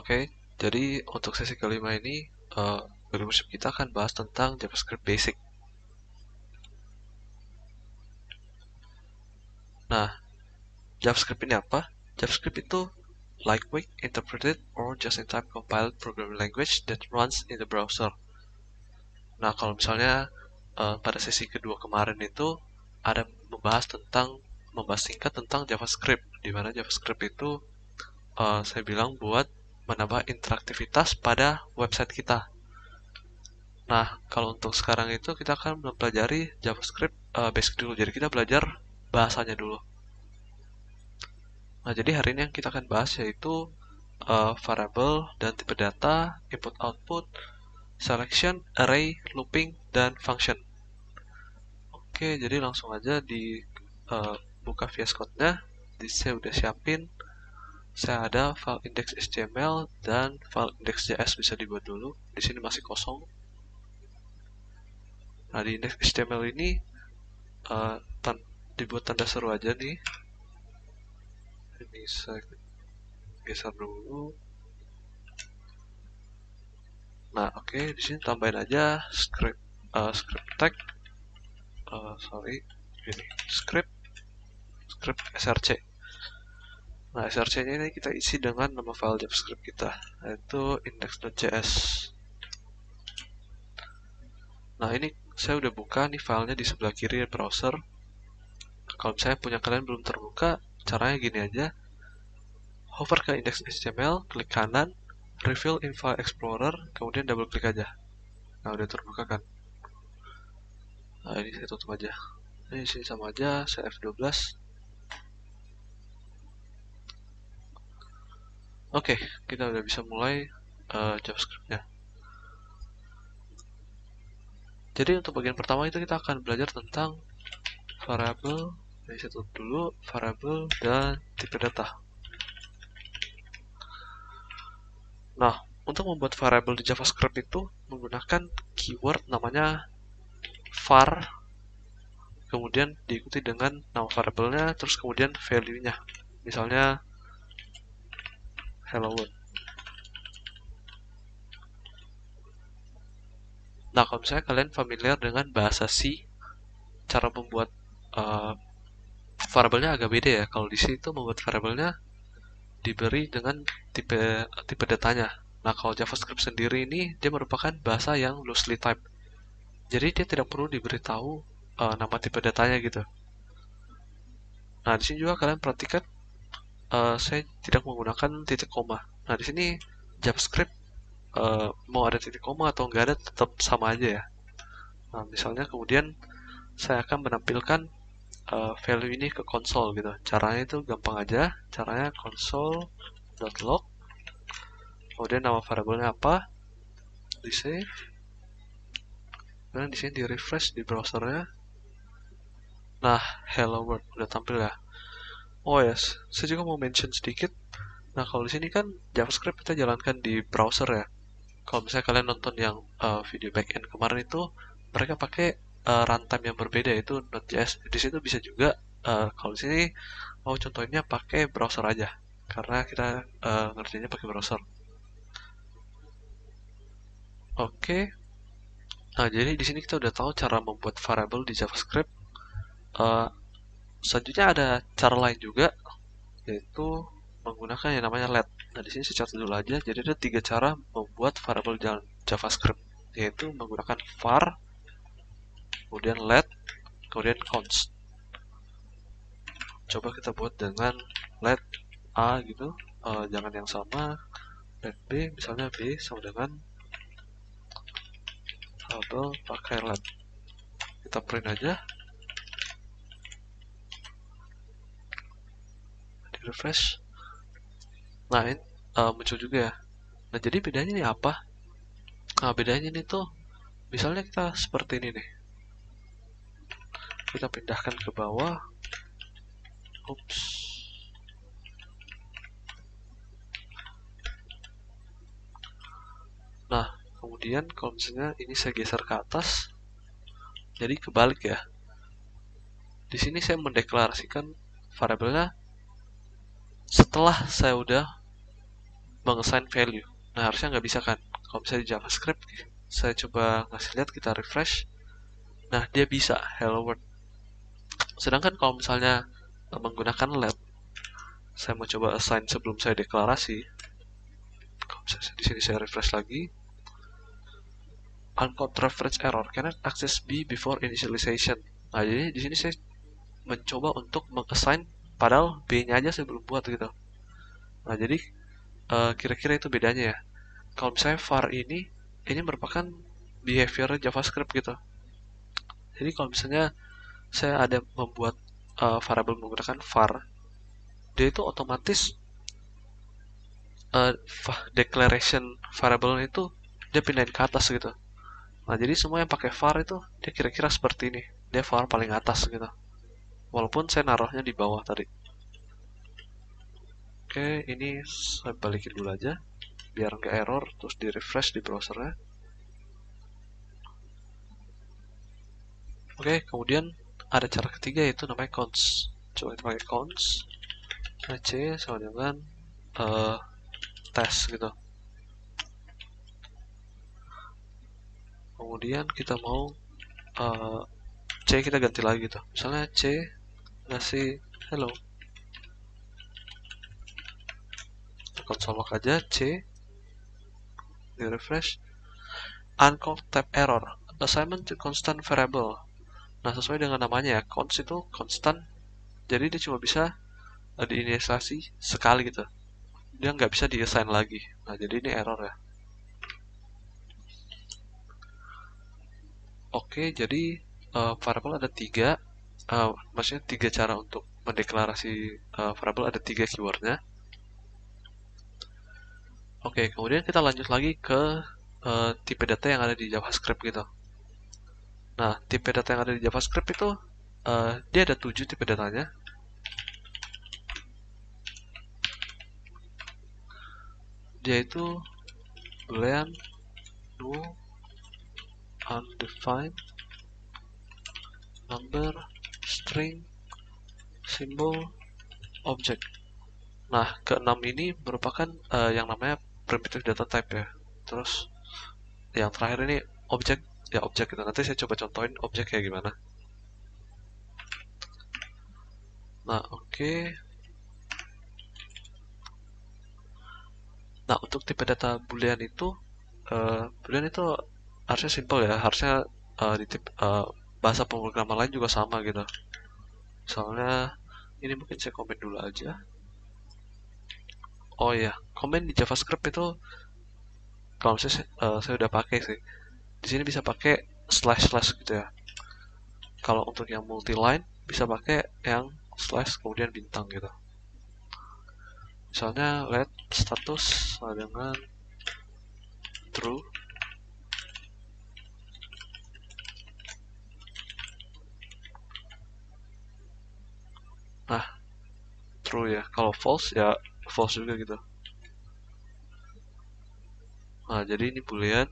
Oke, jadi untuk sesi kelima ini workshop kita akan bahas tentang JavaScript Basic. Nah, JavaScript ini apa? JavaScript itu lightweight, interpreted, or just-in-time compiled programming language that runs in the browser. Nah, kalau misalnya pada sesi kedua kemarin itu ada membahas singkat tentang JavaScript, di mana JavaScript itu saya bilang buat menambah interaktivitas pada website kita. Nah, kalau untuk sekarang itu kita akan mempelajari JavaScript basic dulu. Jadi kita belajar bahasanya dulu. Nah, jadi hari ini yang kita akan bahas yaitu variable dan tipe data, input-output, selection, array, looping, dan function. Oke, jadi langsung aja di buka VS Code-nya. Saya udah siapin. Saya ada file index.html dan file index.js bisa dibuat dulu. Di sini masih kosong. Nah, di index.html ini dibuat tanda seru aja nih. Ini saya geser dulu. Nah, oke, di sini tambahin aja script tag. Ini script src. Nah, src-nya ini kita isi dengan nama file JavaScript kita, yaitu index.js. Nah, ini saya udah buka nih filenya di sebelah kiri browser. Kalau misalnya punya kalian belum terbuka, caranya gini aja. Hover ke index.html, klik kanan, reveal in file explorer, kemudian double klik aja. Nah, udah terbuka kan? Nah, ini saya tutup aja. Ini sini sama aja, saya F12. Oke, kita udah bisa mulai JavaScript-nya. Jadi untuk bagian pertama itu kita akan belajar tentang variable. Jadi saya tutup dulu, variable dan tipe data. Nah, untuk membuat variable di JavaScript itu menggunakan keyword namanya var, kemudian diikuti dengan nama variabelnya, terus kemudian value-nya. Misalnya hello world. Nah, kalau misalnya kalian familiar dengan bahasa C, cara membuat variabelnya agak beda ya. Kalau di C itu membuat variabelnya diberi dengan tipe datanya. Nah, kalau JavaScript sendiri ini dia merupakan bahasa yang loosely typed. Jadi dia tidak perlu diberitahu nama tipe datanya gitu. Nah, di sini juga kalian perhatikan saya tidak menggunakan titik koma. Nah, di sini JavaScript mau ada titik koma atau nggak ada tetap sama aja ya. Nah, misalnya kemudian saya akan menampilkan value ini ke konsol gitu. Caranya itu gampang aja. Caranya console.log. Kemudian nama variabelnya apa? Di save. Dan di sini di refresh di browsernya. Nah, hello world udah tampil ya. Oh yes, saya juga mau mention sedikit. Nah, kalau di sini kan JavaScript kita jalankan di browser ya. Kalau misalnya kalian nonton yang video backend kemarin itu, mereka pakai runtime yang berbeda yaitu Node.js. Di situ bisa juga kalau di sini mau contohnya pakai browser aja, karena kita ngerjainnya pakai browser. Oke. Nah, jadi di sini kita udah tahu cara membuat variable di JavaScript. Uh, Selanjutnya ada cara lain juga, yaitu menggunakan yang namanya let. Nah, di sini saya catat dulu aja. Jadi ada 3 cara membuat variable JavaScript, yaitu menggunakan var, kemudian let, kemudian const. Coba kita buat dengan let a gitu, jangan yang sama. Let b, misalnya b sama dengan variable pakai let. Kita print aja. Di refresh. Nah, ini muncul juga ya. Nah, jadi bedanya ini apa? Nah, bedanya ini tuh, misalnya kita seperti ini nih. Kita pindahkan ke bawah. Ups. Nah, kemudian kalau misalnya ini saya geser ke atas, jadi kebalik ya. Di sini saya mendeklarasikan variabelnya setelah saya udah mengassign value. Nah, harusnya nggak bisa kan? Kalau misalnya di JavaScript, saya coba ngasih lihat, kita refresh. Nah, dia bisa hello world. Sedangkan kalau misalnya menggunakan let, saya mau coba assign sebelum saya deklarasi. Kalau misalnya di sini saya refresh lagi, uncaught reference error cannot access B before initialization. Nah, jadi di sini saya mencoba untuk mengassign padahal B-nya aja saya belum buat gitu. Nah, jadi kira-kira itu bedanya ya. Kalau misalnya var ini merupakan behavior JavaScript gitu. Jadi kalau misalnya saya ada membuat variable menggunakan var, dia itu otomatis declaration variable itu dia pindahin ke atas gitu. Nah, jadi semua yang pakai var itu dia kira-kira seperti ini. Dia var paling atas gitu. Walaupun saya naruhnya di bawah tadi. Oke, ini saya balikin dulu aja biar nggak error, terus di refresh di browsernya. Oke, kemudian ada cara ketiga yaitu namanya cons. Coba kita pakai cons. C sama dengan tes gitu. Kemudian kita mau C kita ganti lagi gitu. Misalnya C ngasih hello. Kita console log aja C di refresh. Uncaught tab error. Assignment to constant variable. Nah, sesuai dengan namanya ya, const itu constant. Jadi dia cuma bisa diinisialisasi sekali gitu. Dia nggak bisa diassign lagi. Nah, jadi ini error ya. Oke, jadi variable ada tiga. Maksudnya tiga cara untuk mendeklarasi variable, ada tiga keywordnya. Oke, kemudian kita lanjut lagi ke tipe data yang ada di JavaScript gitu. Nah, tipe data yang ada di JavaScript itu dia ada 7 tipe datanya. Dia itu boolean, null, undefined, number, string, symbol, object. Nah, keenam ini merupakan yang namanya primitive data type ya. Terus yang terakhir ini objek, ya objek gitu. Nanti saya coba contohin objek kayak gimana. Nah, oke. Nah, untuk tipe data boolean itu harusnya simple ya. Harusnya bahasa pemrograman lain juga sama gitu. Misalnya, ini mungkin saya komen dulu aja. Oh ya, komen di JavaScript itu kalau saya udah pakai sih. Di sini bisa pakai slash slash gitu ya. Kalau untuk yang multi line bisa pakai yang slash kemudian bintang gitu. Misalnya let status sama dengan true. Nah, true ya. Kalau false ya false juga gitu. Nah, jadi ini boolean.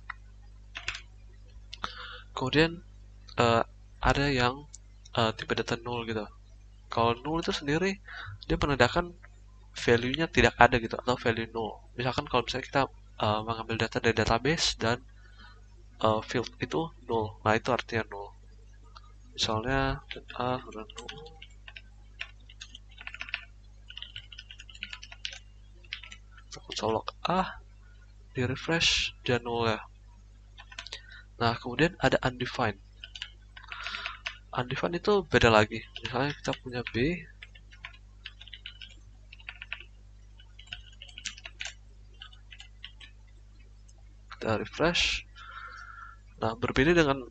Kemudian ada yang tipe data null gitu. Kalau null itu sendiri dia menandakan value-nya tidak ada gitu atau value null. Misalkan kalau misalnya kita mengambil data dari database dan field itu null. Nah, itu artinya null. Misalnya A udah null. Console log A di refresh dia null ya. Nah, kemudian ada undefined. Undefined itu beda lagi. Misalnya kita punya B, kita refresh. Nah, berbeda dengan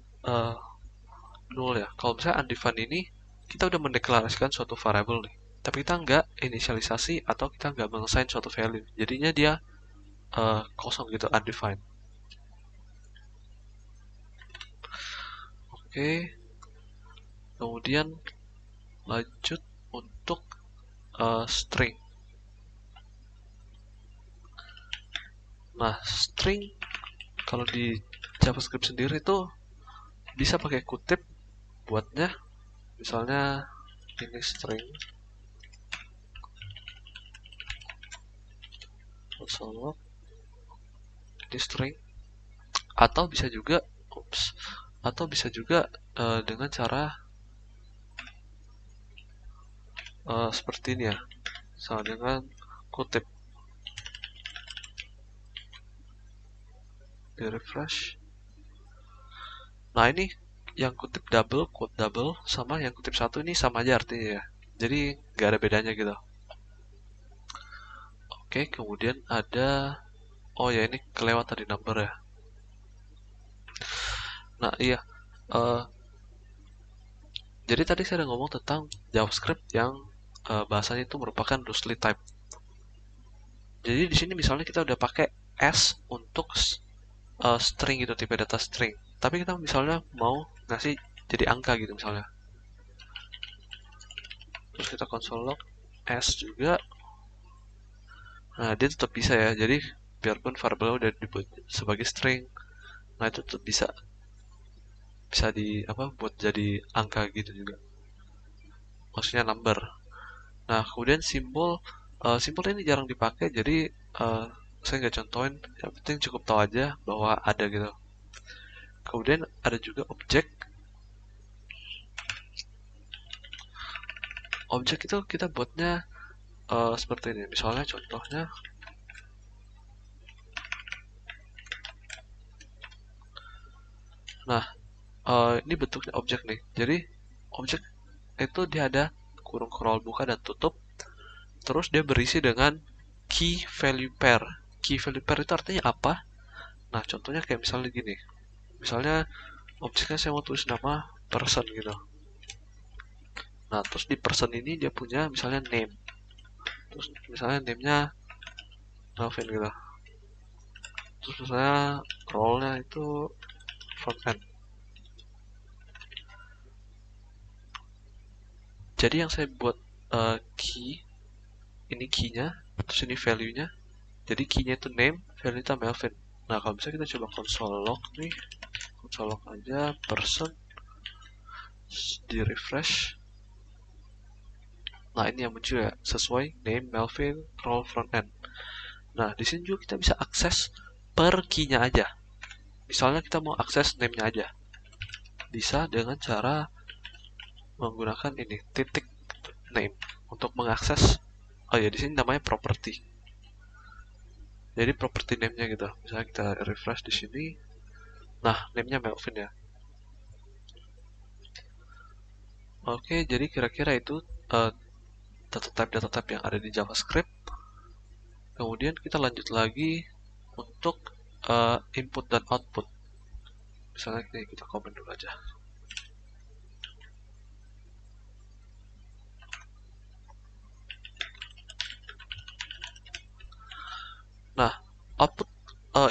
null ya. Kalau misalnya undefined ini, kita udah mendeklarasikan suatu variable nih. Tapi kita nggak inisialisasi atau kita nggak mengassign suatu value. Jadinya dia kosong gitu, undefined. Oke. Kemudian lanjut untuk string. Nah, string kalau di JavaScript sendiri tuh bisa pakai kutip buatnya. Misalnya ini string. console log ini string, atau bisa juga dengan cara seperti ini ya, misalnya dengan kutip di refresh. Nah ini yang kutip double, quote double, sama yang kutip satu ini sama aja artinya ya, jadi nggak ada bedanya gitu. Oke, kemudian ada, oh ya ini kelewat tadi number ya. Nah iya, jadi tadi saya udah ngomong tentang JavaScript yang bahasanya itu merupakan loosely type. Jadi di sini misalnya kita udah pakai s untuk string gitu, tipe data string. Tapi kita misalnya mau ngasih jadi angka gitu misalnya. Terus kita console log s juga. Nah, dia tetap bisa ya. Jadi biarpun variabel udah dibuat sebagai string, nah itu tetap bisa buat jadi angka gitu juga. Maksudnya number. Nah, kemudian simbol ini jarang dipakai, jadi saya nggak contohin. Yang penting cukup tahu aja bahwa ada gitu. Kemudian ada juga objek. Objek itu kita buatnya seperti ini. Misalnya contohnya, nah ini bentuknya objek nih. Jadi objek itu dia ada kurung scroll buka dan tutup. Terus dia berisi dengan key value pair. Key value pair itu artinya apa? Nah contohnya kayak misalnya gini. Misalnya objeknya saya mau tulis nama person gitu. Nah terus di person ini dia punya misalnya name. Terus misalnya name-nya Melvin gitu. Terus misalnya role-nya itu front end. Jadi yang saya buat key, ini key-nya, terus ini value-nya. Jadi key-nya itu name, value-nya Melvin. Nah kalau bisa kita coba console log nih, console log aja person, di refresh. Nah ini yang muncul ya, sesuai name Melvin role front end. Nah di sini juga kita bisa akses per key-nya aja. Misalnya kita mau akses name-nya aja, bisa dengan cara menggunakan ini titik name untuk mengakses. Oh ya, di sini namanya property. Jadi property name-nya gitu. Misalnya kita refresh di sini. Nah, name-nya Melvin ya. Oke, jadi kira-kira itu data type yang ada di JavaScript. Kemudian kita lanjut lagi untuk input dan output. Misalnya kita komen dulu aja. Nah, output,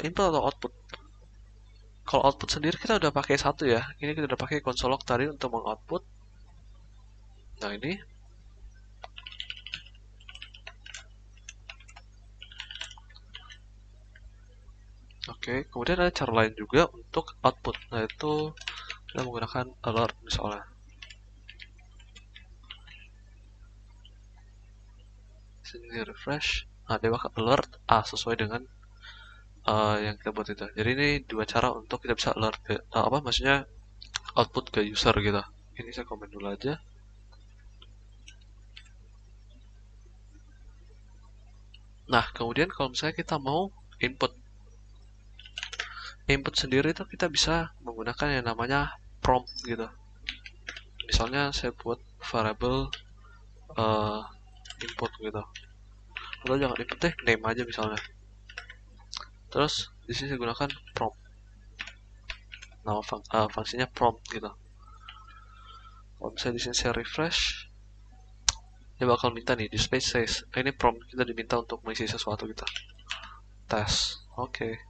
input atau output. Kalau output sendiri kita udah pakai satu ya. Ini kita udah pakai console log tadi untuk mengoutput. Nah ini. Oke, kemudian ada cara lain juga untuk output. Nah itu kita menggunakan alert misalnya. Sini refresh. Nah dia bakal alert sesuai dengan yang kita buat itu. Jadi ini dua cara untuk kita bisa alert ke maksudnya output ke user gitu. Ini saya komen dulu aja. Nah, kemudian kalau misalnya kita mau input sendiri itu kita bisa menggunakan yang namanya prompt gitu. Misalnya saya buat variable input gitu. Atau jangan input deh, name aja misalnya. Terus di sini saya gunakan prompt. Nama fungsinya prompt gitu. Kalau misalnya di sini saya refresh, dia bakal minta nih display says. Ini prompt kita diminta untuk mengisi sesuatu gitu. Tes. Oke.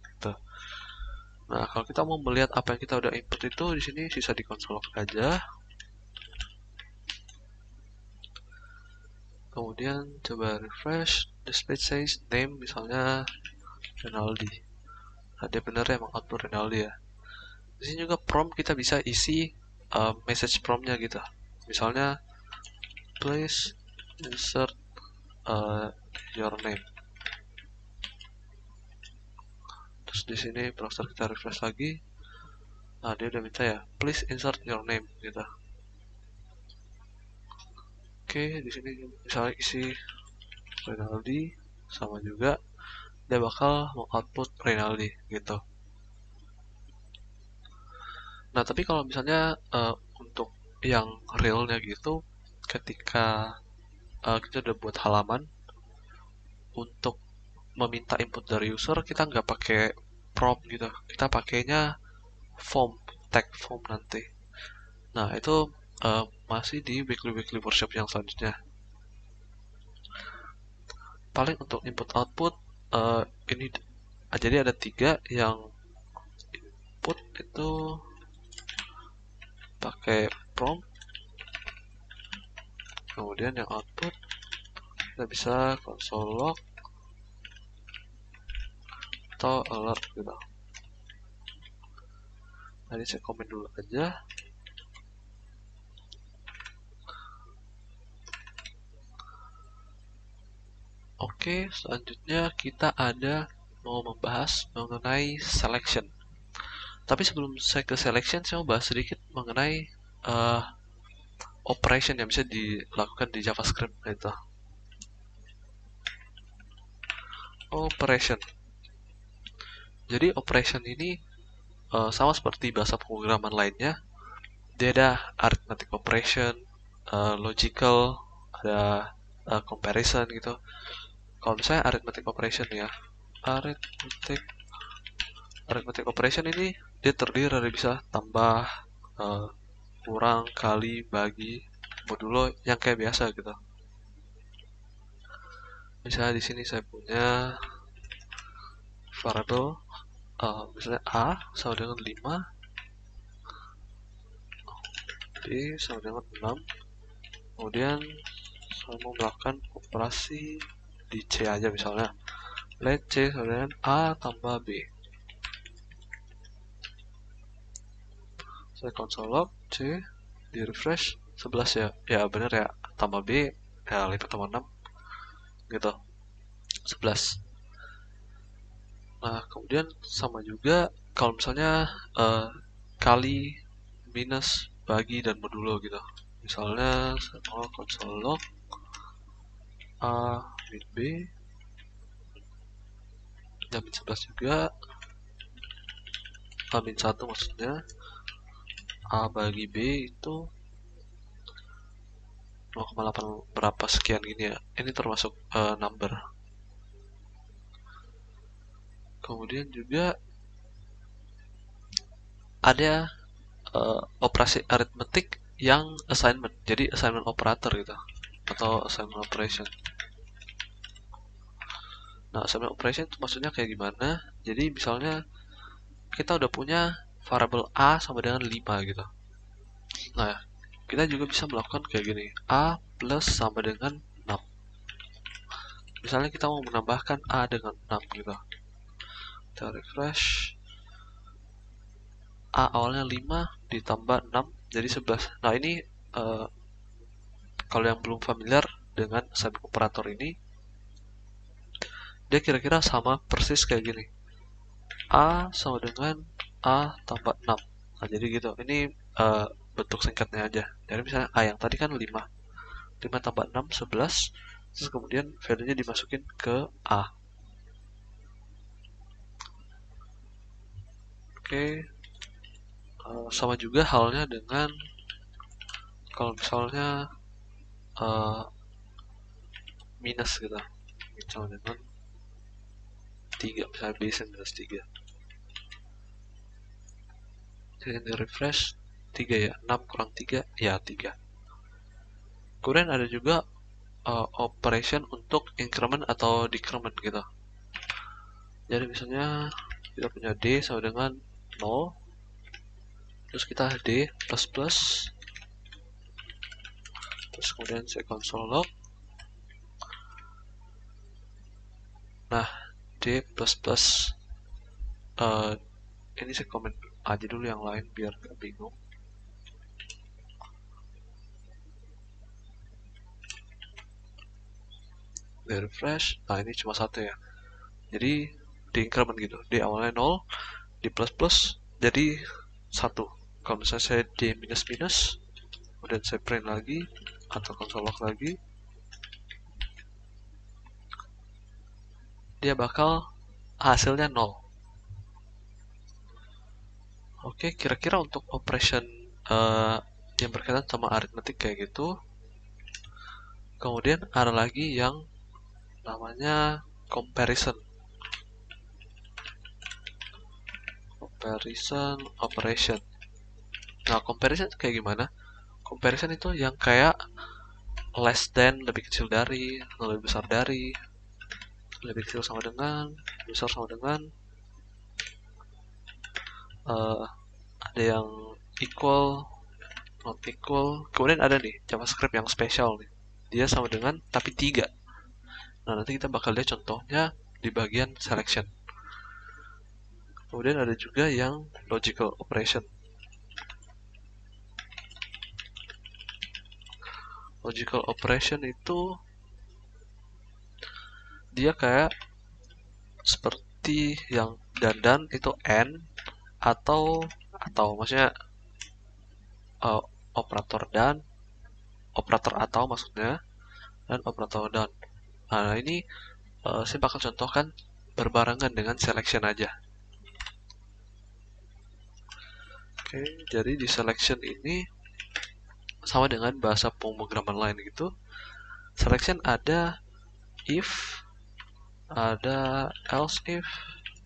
Gitu. Nah, kalau kita mau melihat apa yang kita udah input itu di sini sisa di console log aja. Kemudian coba refresh, display says name misalnya Renaldi. Nah, dia bener ya emang output Renaldi ya. Di sini juga prompt kita bisa isi message promptnya gitu. Misalnya please insert your name. Terus di sini browser kita refresh lagi. Nah, dia udah minta ya, please insert your name gitu. Oke, di sini misalnya isi Rinaldi, sama juga dia bakal mau-output Rinaldi gitu. Nah, tapi kalau misalnya untuk yang realnya gitu, ketika kita udah buat halaman untuk meminta input dari user, kita nggak pakai prompt gitu, kita pakainya form, tag form nanti. Nah, itu masih di weekly workshop yang selanjutnya. Paling untuk input output ini jadi ada 3. Yang input itu pakai prompt, kemudian yang output kita bisa console log atau alert gitu. Tadi saya komen dulu aja. Oke, selanjutnya kita ada mau membahas mengenai selection. Tapi sebelum saya ke selection, saya mau bahas sedikit mengenai operation yang bisa dilakukan di JavaScript itu. Operation. Jadi operation ini sama seperti bahasa pemrograman lainnya, dia ada arithmetic operation, logical, ada comparison gitu. Kalau misalnya arithmetic operation ya, arithmetic operation ini dia terdiri dari bisa tambah, kurang, kali, bagi, modulo yang kayak biasa gitu. Misalnya di sini saya punya variable misalnya A sama dengan 5, B sama dengan 6. Kemudian saya mau melakukan operasi di C aja misalnya. Let C sama dengan A tambah B. Saya console log C, di refresh 11 ya. Ya bener ya, tambah B ya lipat tambah 6 gitu. 11. Nah, kemudian sama juga kalau misalnya kali, minus, bagi, dan modulo gitu. Misalnya saya mau console log A min B, dan min 11 juga, A min 1 maksudnya, A bagi B itu 0,8 berapa sekian gini ya. Ini termasuk number. Kemudian juga ada operasi aritmetik yang assignment. Jadi assignment operator gitu atau assignment operation. Nah, assignment operation itu maksudnya kayak gimana? Jadi misalnya kita udah punya variable A sama dengan 5 gitu. Nah, kita juga bisa melakukan kayak gini. A plus sama dengan 6. Misalnya kita mau menambahkan A dengan 6 gitu. Kita refresh. A awalnya 5 ditambah 6 jadi 11. Nah, ini kalau yang belum familiar dengan assignment operator ini, dia kira-kira sama persis kayak gini. A sama dengan A tambah 6. Nah, jadi gitu. Ini bentuk singkatnya aja. Jadi misalnya A yang tadi kan 5. 5 tambah 6, 11. Terus kemudian value-nya dimasukin ke A. Oke. Sama juga halnya dengan kalau misalnya minus gitu. Misalnya dengan 3. Misalnya B minus 3. Jadi di refresh 3 ya. 6 kurang 3 ya 3. Kemudian ada juga operation untuk increment atau decrement gitu. Jadi misalnya kita punya D sama dengan 0, terus kita D plus plus, terus kemudian saya console log. Nah, D plus plus ini saya komen aja dulu yang lain biar gak bingung. Di refresh, nah ini cuma satu ya. Jadi di increment gitu. Di awalnya 0, di plus jadi 1. Kalau misalnya saya di minus, kemudian saya print lagi atau console log lagi, dia bakal hasilnya 0. Oke, kira-kira untuk operation yang berkaitan sama aritmetik kayak gitu. Kemudian ada lagi yang namanya comparison operation. Nah, comparison itu kayak gimana? Comparison itu yang kayak less than, lebih kecil dari, lebih besar dari, lebih kecil sama dengan, besar sama dengan, ada yang equal, not equal. Kemudian ada nih JavaScript yang spesial nih, dia sama dengan tapi 3. Nah, nanti kita bakal lihat contohnya di bagian selection. Kemudian ada juga yang logical operation. Logical operation itu dia kayak seperti yang dan itu and atau maksudnya operator atau maksudnya, dan operator dan. Nah, ini saya bakal contohkan berbarengan dengan selection aja. Oke, jadi di selection ini sama dengan bahasa pemrograman lain gitu. Selection ada if, ada else if,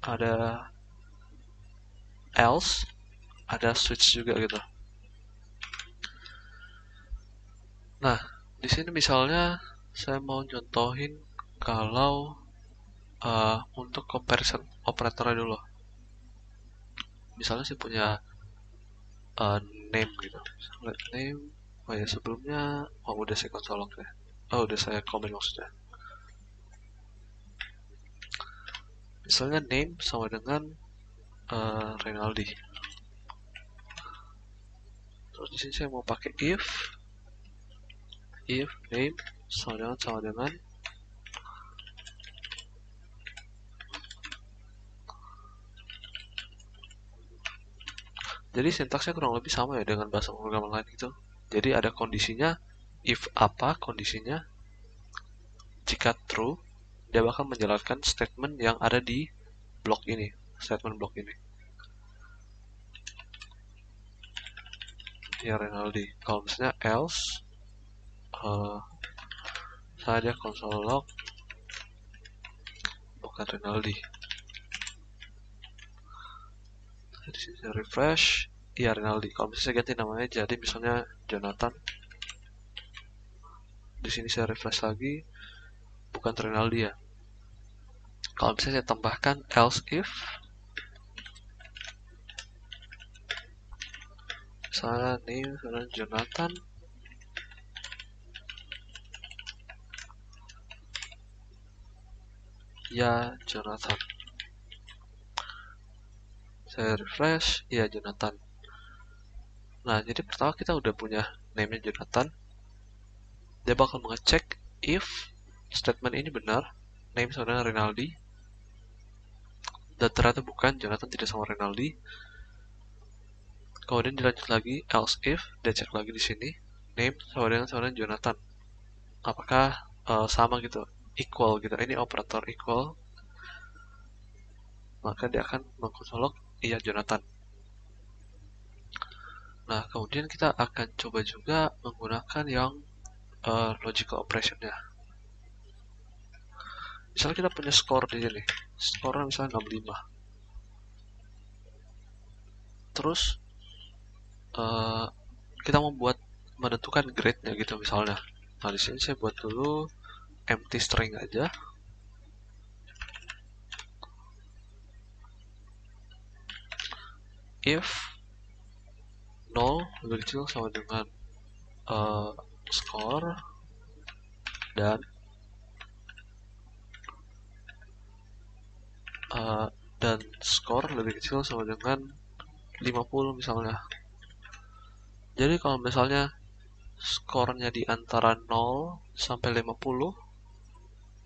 ada else, ada switch juga gitu. Nah, di sini misalnya saya mau contohin kalau untuk comparison operatornya dulu. Misalnya saya punya name gitu. Let name. Oh ya, sebelumnya udah saya console log ya. Udah saya comment maksudnya. Misalnya name sama dengan Renaldi. Terus di sini saya mau pakai if name sama dengan jadi sintaksnya kurang lebih sama ya dengan bahasa pemrograman lain gitu. Jadi ada kondisinya, if apa kondisinya, jika true, dia bakal menjalankan statement yang ada di blok ini, statement blok ini. Ya Renaldi. Kalau misalnya else, saya console log bukan Renaldi. Di sini saya refresh, iya Renaldi. Kalau misalnya saya ganti namanya jadi misalnya Jonathan. Di sini saya refresh lagi, bukan Renaldi ya. Kalau misalnya saya tambahkan else if, misalnya name misalnya Jonathan, ya Jonathan. Saya refresh, ya Jonathan. Nah, jadi pertama kita udah punya name-nya Jonathan. Dia bakal mengecek if statement ini benar, name sama dengan Renaldi, dan ternyata bukan, Jonathan tidak sama Renaldi. Kemudian dilanjut lagi, else if, dia cek lagi di sini, name sama dengan Jonathan. Apakah sama gitu, equal gitu. Ini operator equal, maka dia akan mengkonsolog iya Jonathan. Nah, kemudian kita akan coba juga menggunakan yang logical operation-nya. Misalnya kita punya skor di sini, skornya misalnya 65. Terus kita mau menentukan grade-nya gitu misalnya. Nah, di sini saya buat dulu empty string aja. If 0 lebih kecil sama dengan score dan skor lebih kecil sama dengan 50 misalnya. Jadi kalau misalnya skornya di antara 0 sampai 50,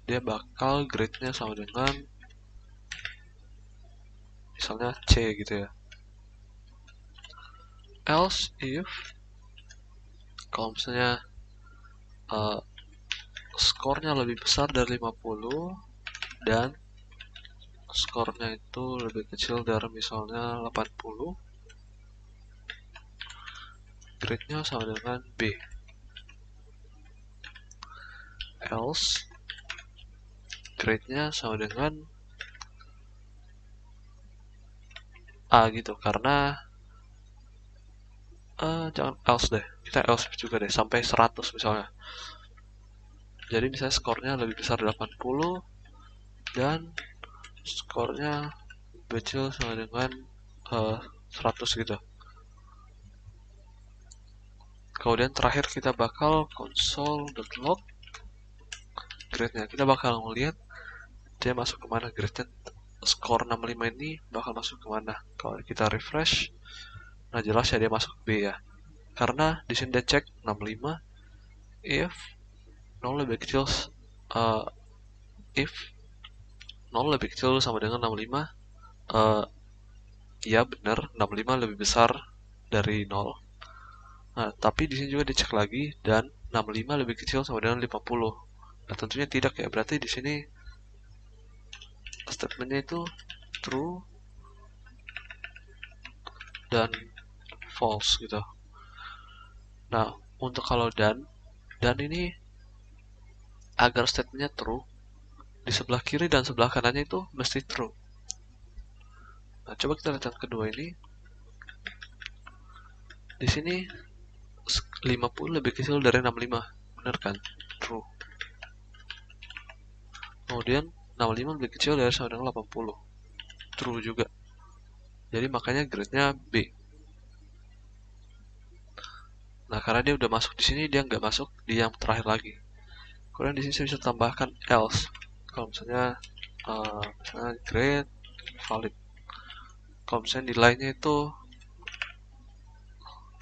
dia bakal grade-nya sama dengan misalnya C gitu ya. Else if kalau misalnya skornya lebih besar dari 50 dan skornya itu lebih kecil dari misalnya 80, grade-nya sama dengan B. Else grade-nya sama dengan A gitu, karena jangan else deh, kita else juga deh sampai 100 misalnya. Jadi misalnya skornya lebih besar 80 dan skornya kecil sama dengan 100 gitu. Kemudian terakhir kita bakal console.log grade-nya. Kita bakal ngeliat dia masuk kemana grade-nya. Skor 65 ini bakal masuk kemana. Kalau kita refresh, nah jelas ya dia masuk B ya. Karena di sini dia cek 65 if 0 lebih kecil if 0 lebih kecil sama dengan 65, ya benar 65 lebih besar dari 0. Nah, tapi di sini juga dicek lagi dan 65 lebih kecil sama dengan 50. Nah, tentunya tidak ya. Berarti di sini statementnya itu true dan false gitu. Nah, untuk kalau dan ini agar statementnya true, di sebelah kiri dan sebelah kanannya itu mesti true. Nah, coba kita lihat yang kedua ini. Di sini 50 lebih kecil dari 65, benar kan? True. Kemudian 65 lebih kecil dari sama dengan 80, true juga. Jadi makanya grade-nya B. Nah, karena dia udah masuk di sini, dia nggak masuk di yang terakhir lagi. Kemudian di sini saya bisa tambahkan else. Kalau misalnya grade valid. Kalau misalnya nilainya itu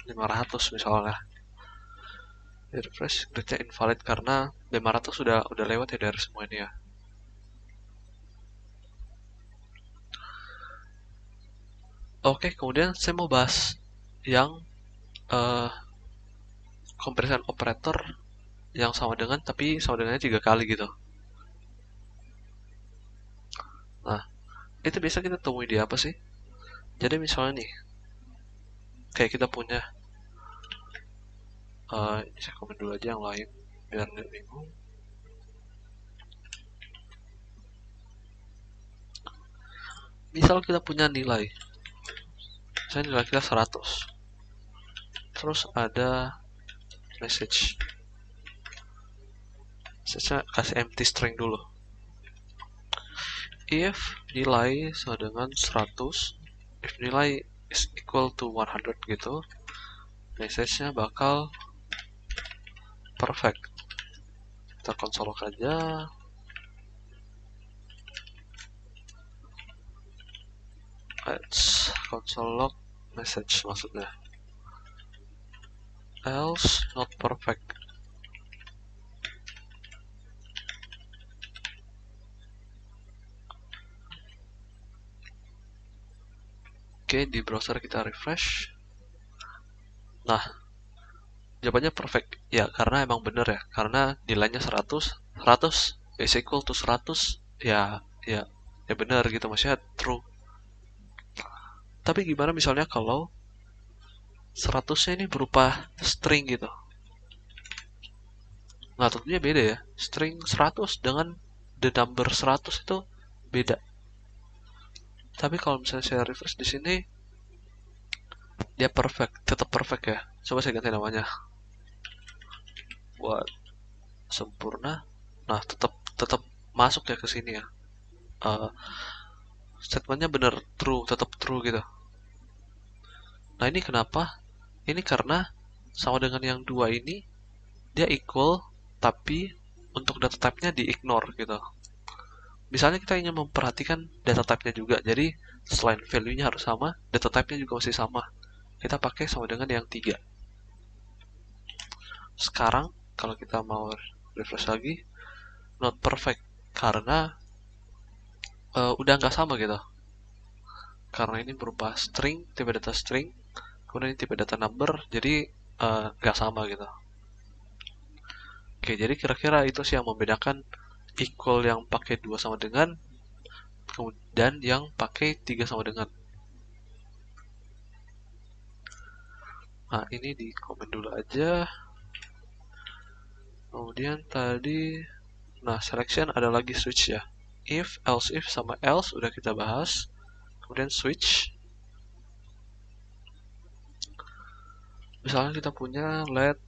500 misalnya. Di refresh, grade-nya invalid karena 500 udah lewat ya dari semua ini ya. Oke, kemudian saya mau bahas yang comparison operator yang sama dengan tapi sama dengannya 3 kali gitu. Nah, itu biasa kita temui di apa sih? Jadi misalnya nih, kayak kita punya ini saya komen dulu aja yang lain biar nggak bingung. Misal kita punya nilai, misalnya nilai kita 100, terus ada message, message-nya kasih empty string dulu. If nilai sama dengan 100, if nilai is equal to 100 gitu, message-nya bakal perfect. Kita console aja. Let's console log message maksudnya. Else not perfect. Oke, di browser kita refresh. Nah, jawabannya perfect. Ya, karena emang bener ya. Karena nilainya 100, 100 is equal to 100. Ya, ya, ya bener gitu. Maksudnya true. Tapi gimana misalnya kalau 100-nya ini berupa string gitu? Nah, tentunya beda ya. String 100 dengan the number 100 itu beda. Tapi kalau misalnya saya refresh di sini, dia perfect, tetap perfect ya. Coba saya ganti namanya buat sempurna. Nah, tetap masuk ya ke sini ya. Statementnya bener true, tetap true gitu. Nah, ini kenapa? Ini karena sama dengan yang dua ini, dia equal, tapi untuk data type-nya di-ignore gitu. Misalnya kita ingin memperhatikan data type-nya juga, jadi selain value-nya harus sama, data type-nya juga masih sama. Kita pakai sama dengan yang 3. Sekarang, kalau kita mau refresh lagi, not perfect, karena udah nggak sama gitu. karena ini berupa string, tipe data string, kemudian ini tipe data number, jadi nggak sama gitu. Oke, jadi kira-kira itu sih yang membedakan equal yang pakai 2 sama dengan dan yang pakai 3 sama dengan. Nah, ini di komen dulu aja. Kemudian tadi, nah selection ada lagi switch ya. If, else if, sama else udah kita bahas. Kemudian switch. Misalnya kita punya let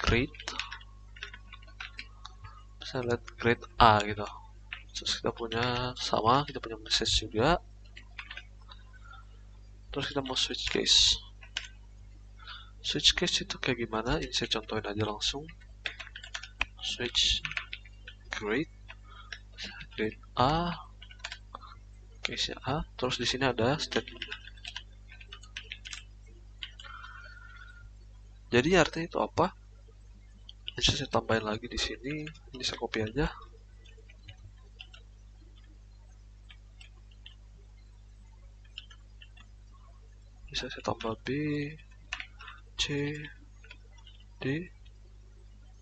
grade, misalnya let grade A gitu. Terus kita punya sama, kita punya message juga. Terus kita mau switch case. Switch case itu kayak gimana? Ini saya contohin aja langsung. Switch grade A, case A. Terus di sini ada statement. Jadi artinya itu apa? Bisa saya tambahin lagi di sini. Ini saya copy aja. Bisa saya tambah B, C, D.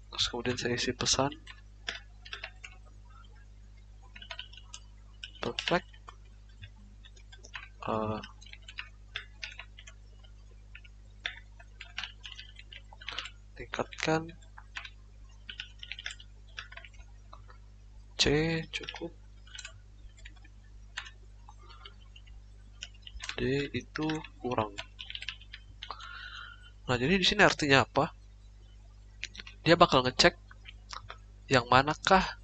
Terus kemudian saya isi pesan perfect. Tingkatkan C cukup, D itu kurang. Nah, jadi di sini artinya apa? Dia bakal ngecek yang manakah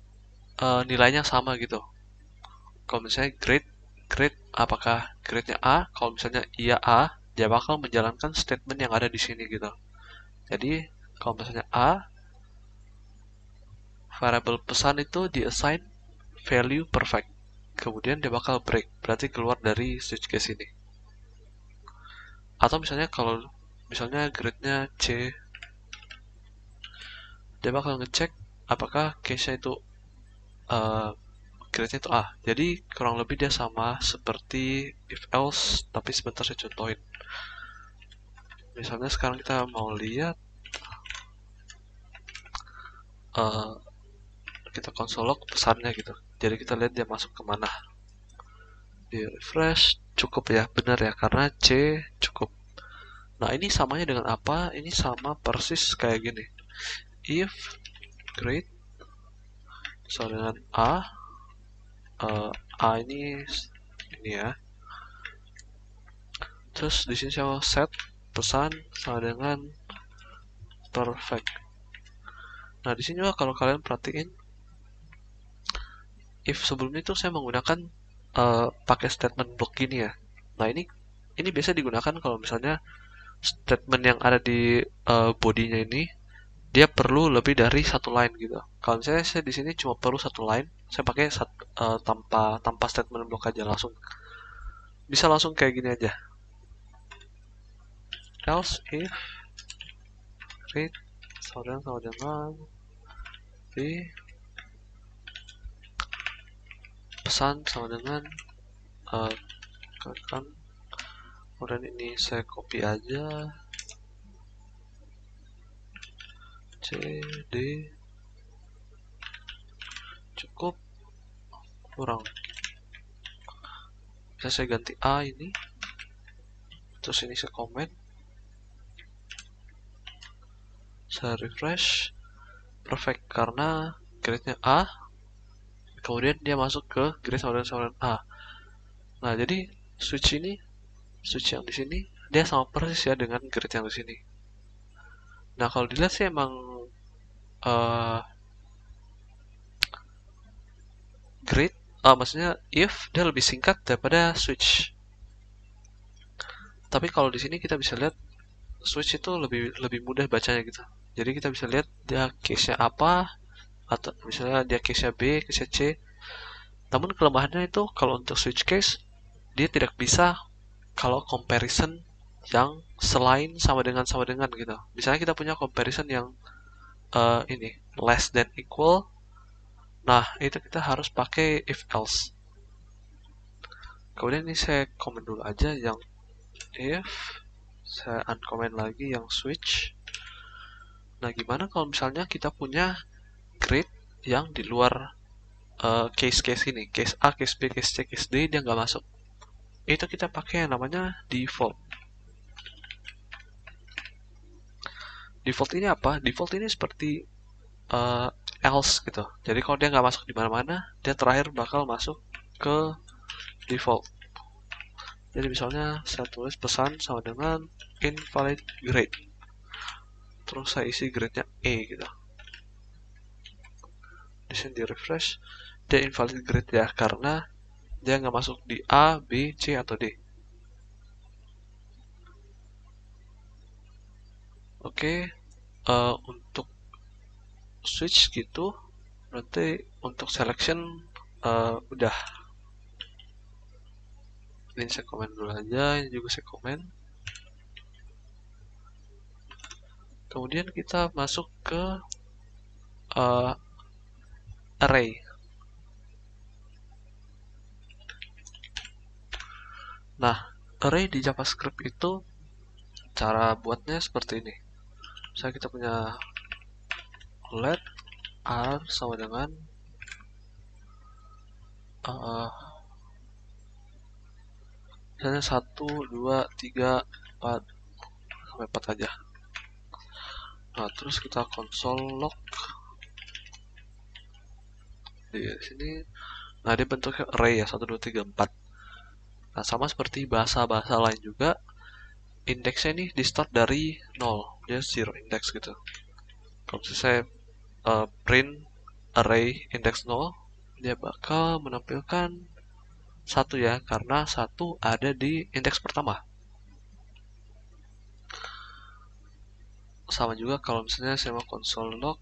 nilainya sama gitu. Kalau misalnya grade apakah grade-nya A? Kalau misalnya iya A, dia bakal menjalankan statement yang ada di sini gitu. Jadi kalau misalnya A, variable pesan itu di-assign value perfect. Kemudian dia bakal break, berarti keluar dari switch case ini. Atau misalnya kalau misalnya grade-nya C, dia bakal ngecek apakah case-nya itu grade-nya itu A. Jadi kurang lebih dia sama seperti if else, tapi sebentar saya contohin. Misalnya sekarang kita mau lihat kita konsol log pesannya gitu. Jadi kita lihat dia masuk kemana. Di refresh cukup ya, benar ya, karena C cukup. Nah, ini samanya dengan apa? Ini sama persis kayak gini. If grade sama dengan A, A ini ya. Terus di sini saya set pesan sama dengan perfect. Nah, di sini juga kalau kalian perhatiin, if sebelumnya itu saya menggunakan pakai statement block gini ya. Nah, ini biasa digunakan kalau misalnya statement yang ada di bodinya ini dia perlu lebih dari satu line gitu. Kalau misalnya saya di sini cuma perlu satu line, saya pakai tanpa statement block aja langsung. Bisa langsung kayak gini aja. Else if read sama dengan B pesan sama dengan kan, kemudian ini saya copy aja C D cukup kurang, bisa saya ganti A ini, terus ini saya komen, saya refresh perfect karena grade-nya A, kemudian dia masuk ke grade sama dengan A. Nah, jadi switch yang di sini dia sama persis ya dengan grade yang di sini. Nah, kalau dilihat sih emang grade maksudnya if dia lebih singkat daripada switch. Tapi kalau di sini kita bisa lihat switch itu lebih mudah bacanya gitu. Jadi kita bisa lihat dia case-nya apa, atau misalnya dia case-nya B, case-nya C. Namun kelemahannya itu kalau untuk switch case dia tidak bisa kalau comparison yang selain sama dengan gitu. Misalnya kita punya comparison yang ini less than equal, nah itu kita harus pakai if else. Kemudian ini saya komen dulu aja yang if, saya uncomment lagi yang switch. Nah, gimana kalau misalnya kita punya grid yang di luar case-case ini, case A, case B, case C, case D, dia nggak masuk. Itu kita pakai yang namanya default. Default ini apa? Default ini seperti else gitu. Jadi kalau dia nggak masuk di mana-mana, dia terakhir bakal masuk ke default. Jadi misalnya saya tulis pesan sama dengan invalid grade. Terus saya isi grade-nya E gitu. Di sini di refresh, dia invalid grade ya, karena dia nggak masuk di A, B, C, atau D. Oke, untuk switch gitu, berarti untuk selection udah. Ini saya komen dulu aja, ini juga saya komen. Kemudian kita masuk ke array. Nah, array di JavaScript itu cara buatnya seperti ini. Misalnya kita punya let r sama dengan misalnya 1, 2, 3, 4 sampai 4 aja. Nah, terus kita console log di sini. Nah, dia bentuknya array ya, 1, 2, 3, 4. Nah, sama seperti bahasa-bahasa lain juga, indeksnya ini di start dari 0, dia zero index gitu. Kalau misalnya saya print array index 0, dia bakal menampilkan 1 ya, karena 1 ada di indeks pertama. Sama juga kalau misalnya saya mau console log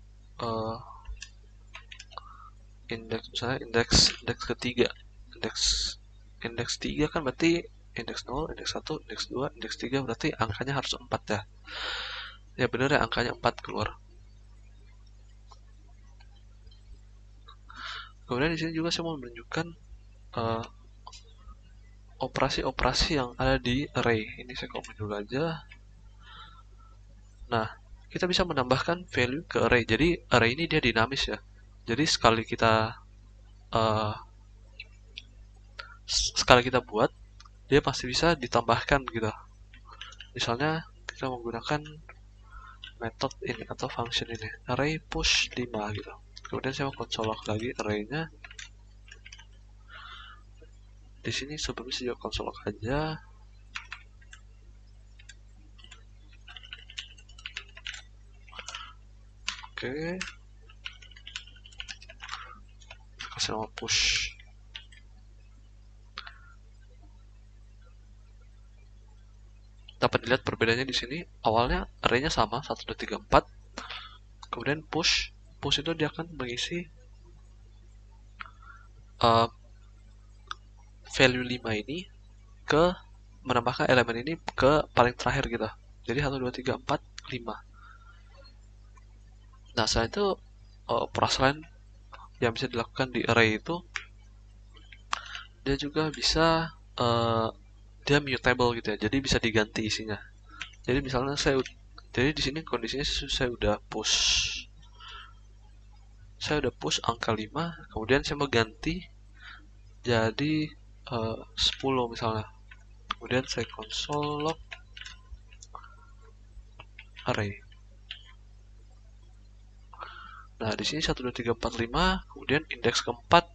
indeks, misalnya indeks ketiga, indeks 3 kan berarti indeks 0, indeks 1, indeks 2, indeks 3, berarti angkanya harus 4 ya. Ya bener ya, angkanya 4 keluar. Kemudian di sini juga saya mau menunjukkan operasi-operasi yang ada di array. Ini saya komen dulu aja. Nah, kita bisa menambahkan value ke array. Jadi array ini dia dinamis ya. Jadi sekali kita buat, dia pasti bisa ditambahkan gitu. Misalnya kita menggunakan method ini atau function ini, array push 5 gitu. Kemudian saya mau console log lagi array-nya. Di sini sebelumnya saya console log aja. Oke. Kasih nama push. Dapat dilihat perbedaannya di sini. Awalnya array-nya sama 1, 2, 3, 4. Kemudian push itu dia akan mengisi value 5 ini ke menambahkan elemen ini ke paling terakhir gitu. Jadi 1, 2, 3, 4, 5. Nah, selain itu operasi lain yang bisa dilakukan di array itu, dia juga bisa dia mutable gitu ya. Jadi bisa diganti isinya. Jadi misalnya jadi di sini kondisinya saya udah push angka 5, kemudian saya mau ganti jadi 10 misalnya. Kemudian saya console log array. Nah, di sini 1, 2, 3, 4, 5, kemudian indeks keempat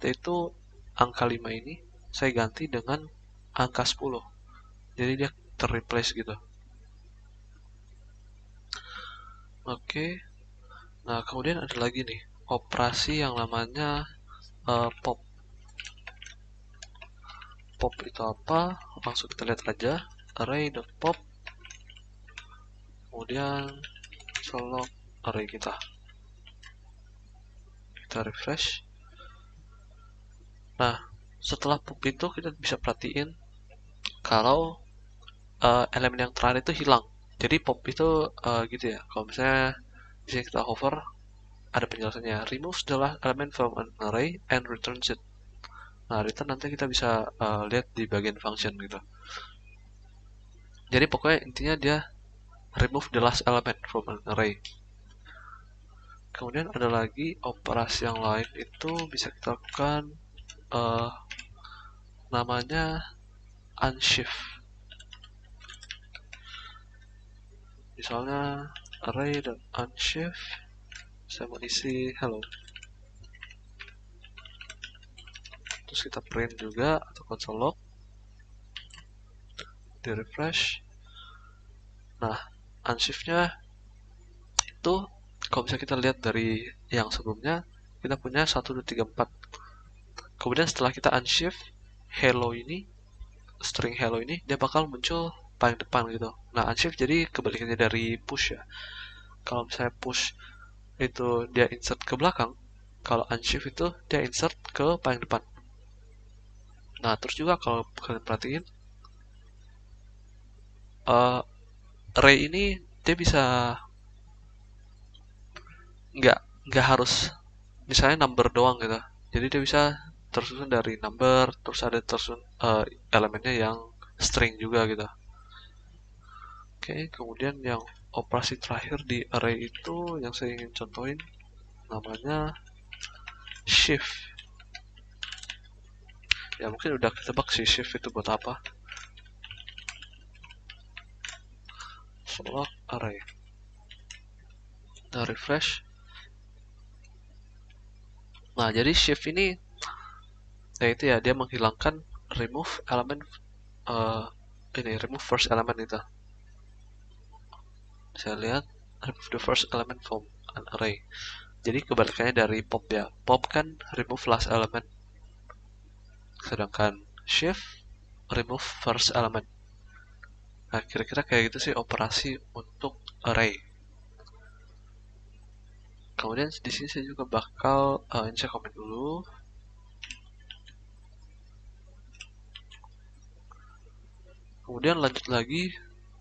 yaitu angka 5 ini saya ganti dengan angka 10. Jadi dia terreplace gitu. Oke. Nah, kemudian ada lagi nih, operasi yang namanya pop. Pop itu apa? Langsung kita lihat aja. Array.pop. Kemudian select array kita. Kita refresh. Nah, setelah pop itu kita bisa perhatiin kalau elemen yang terakhir itu hilang. Jadi pop itu gitu ya. Kalau misalnya di sini kita hover, ada penjelasannya. Remove the last element from an array and returns it. Nah, return nanti kita bisa lihat di bagian function gitu. Jadi pokoknya intinya dia remove the last element from an array. Kemudian ada lagi operasi yang lain itu bisa kita lakukan namanya unshift. Misalnya array dan unshift, saya mau isi hello. Terus kita print juga atau console log, di refresh. Nah, unshift-nya itu kalau bisa kita lihat dari yang sebelumnya, kita punya 1, 2, 3, 4. Kemudian setelah kita unshift hello ini, string hello ini, dia bakal muncul paling depan gitu. Nah, unshift jadi kebalikannya dari push ya. Kalau misalnya push itu dia insert ke belakang, kalau unshift itu dia insert ke paling depan. Nah, terus juga kalau kalian perhatiin, array ini dia bisa nggak nggak harus misalnya number doang gitu. Jadi dia bisa tersusun dari number, terus ada tersusun elemennya yang string juga gitu. Oke, kemudian yang operasi terakhir di array itu yang saya ingin contohin namanya shift. Ya mungkin udah ketebak sih shift itu buat apa. Select array. Nah, refresh. Nah, jadi shift ini ya itu ya dia menghilangkan remove element remove first element itu. Saya lihat remove the first element from an array. Jadi kebalikannya dari pop ya. Pop kan remove last element. Sedangkan shift remove first element. Nah, kira-kira kayak gitu sih operasi untuk array. Kemudian di sini saya juga bakal insert comment dulu. Kemudian lanjut lagi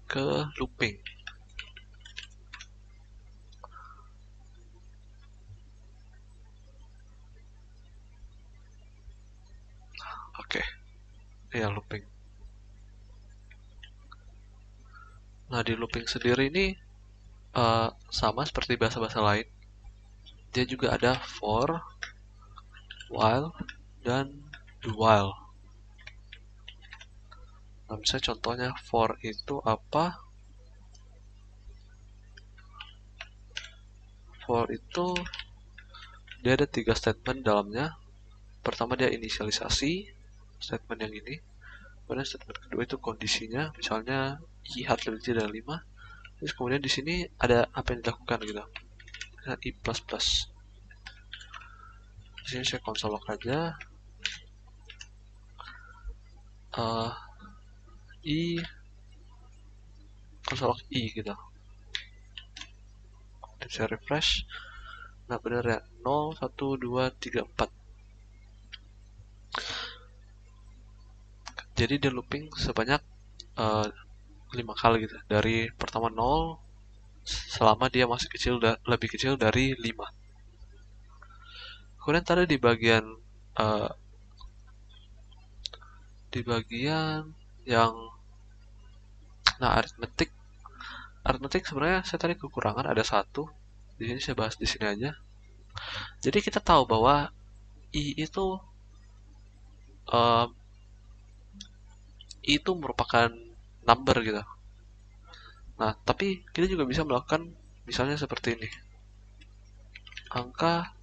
ke looping. Oke, ya looping. Nah, di looping sendiri ini sama seperti bahasa-bahasa lain. Dia juga ada for, while, dan do while. Nah, misalnya contohnya for itu apa? For itu dia ada 3 statement dalamnya. Pertama dia inisialisasi, statement yang ini. Kemudian statement kedua itu kondisinya, misalnya i lebih kecil dari 5. Terus kemudian di sini ada apa yang dilakukan gitu. Nah, i++. Di sini saya console log aja. I console log i gitu. Dan saya refresh. Nah, benar ya. 0, 1, 2, 3, 4. Jadi dia looping sebanyak 5 kali gitu. Dari pertama 0 selama dia masih kecil lebih kecil dari 5. Kemudian tadi uh, di bagian yang aritmetik sebenarnya saya tadi kekurangan ada satu. Di sini saya bahas di sini aja. Jadi kita tahu bahwa uh, i itu merupakan number gitu. Nah, tapi kita juga bisa melakukan misalnya seperti ini. Angka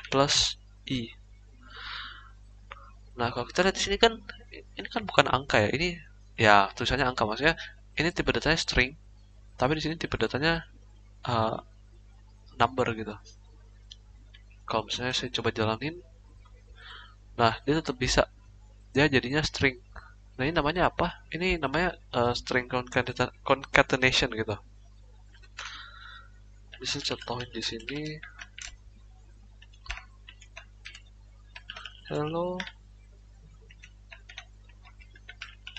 plus i. Nah, kalau kita lihat di sini kan ini kan bukan angka ya. Ini ya tulisannya angka, maksudnya ini tipe datanya string, tapi di sini tipe datanya uh, number gitu. Kalau misalnya saya coba jalanin, nah dia tetap bisa. Dia jadinya string. Nah, ini namanya apa? Ini namanya string concatenation gitu. Bisa contohin di sini. Hello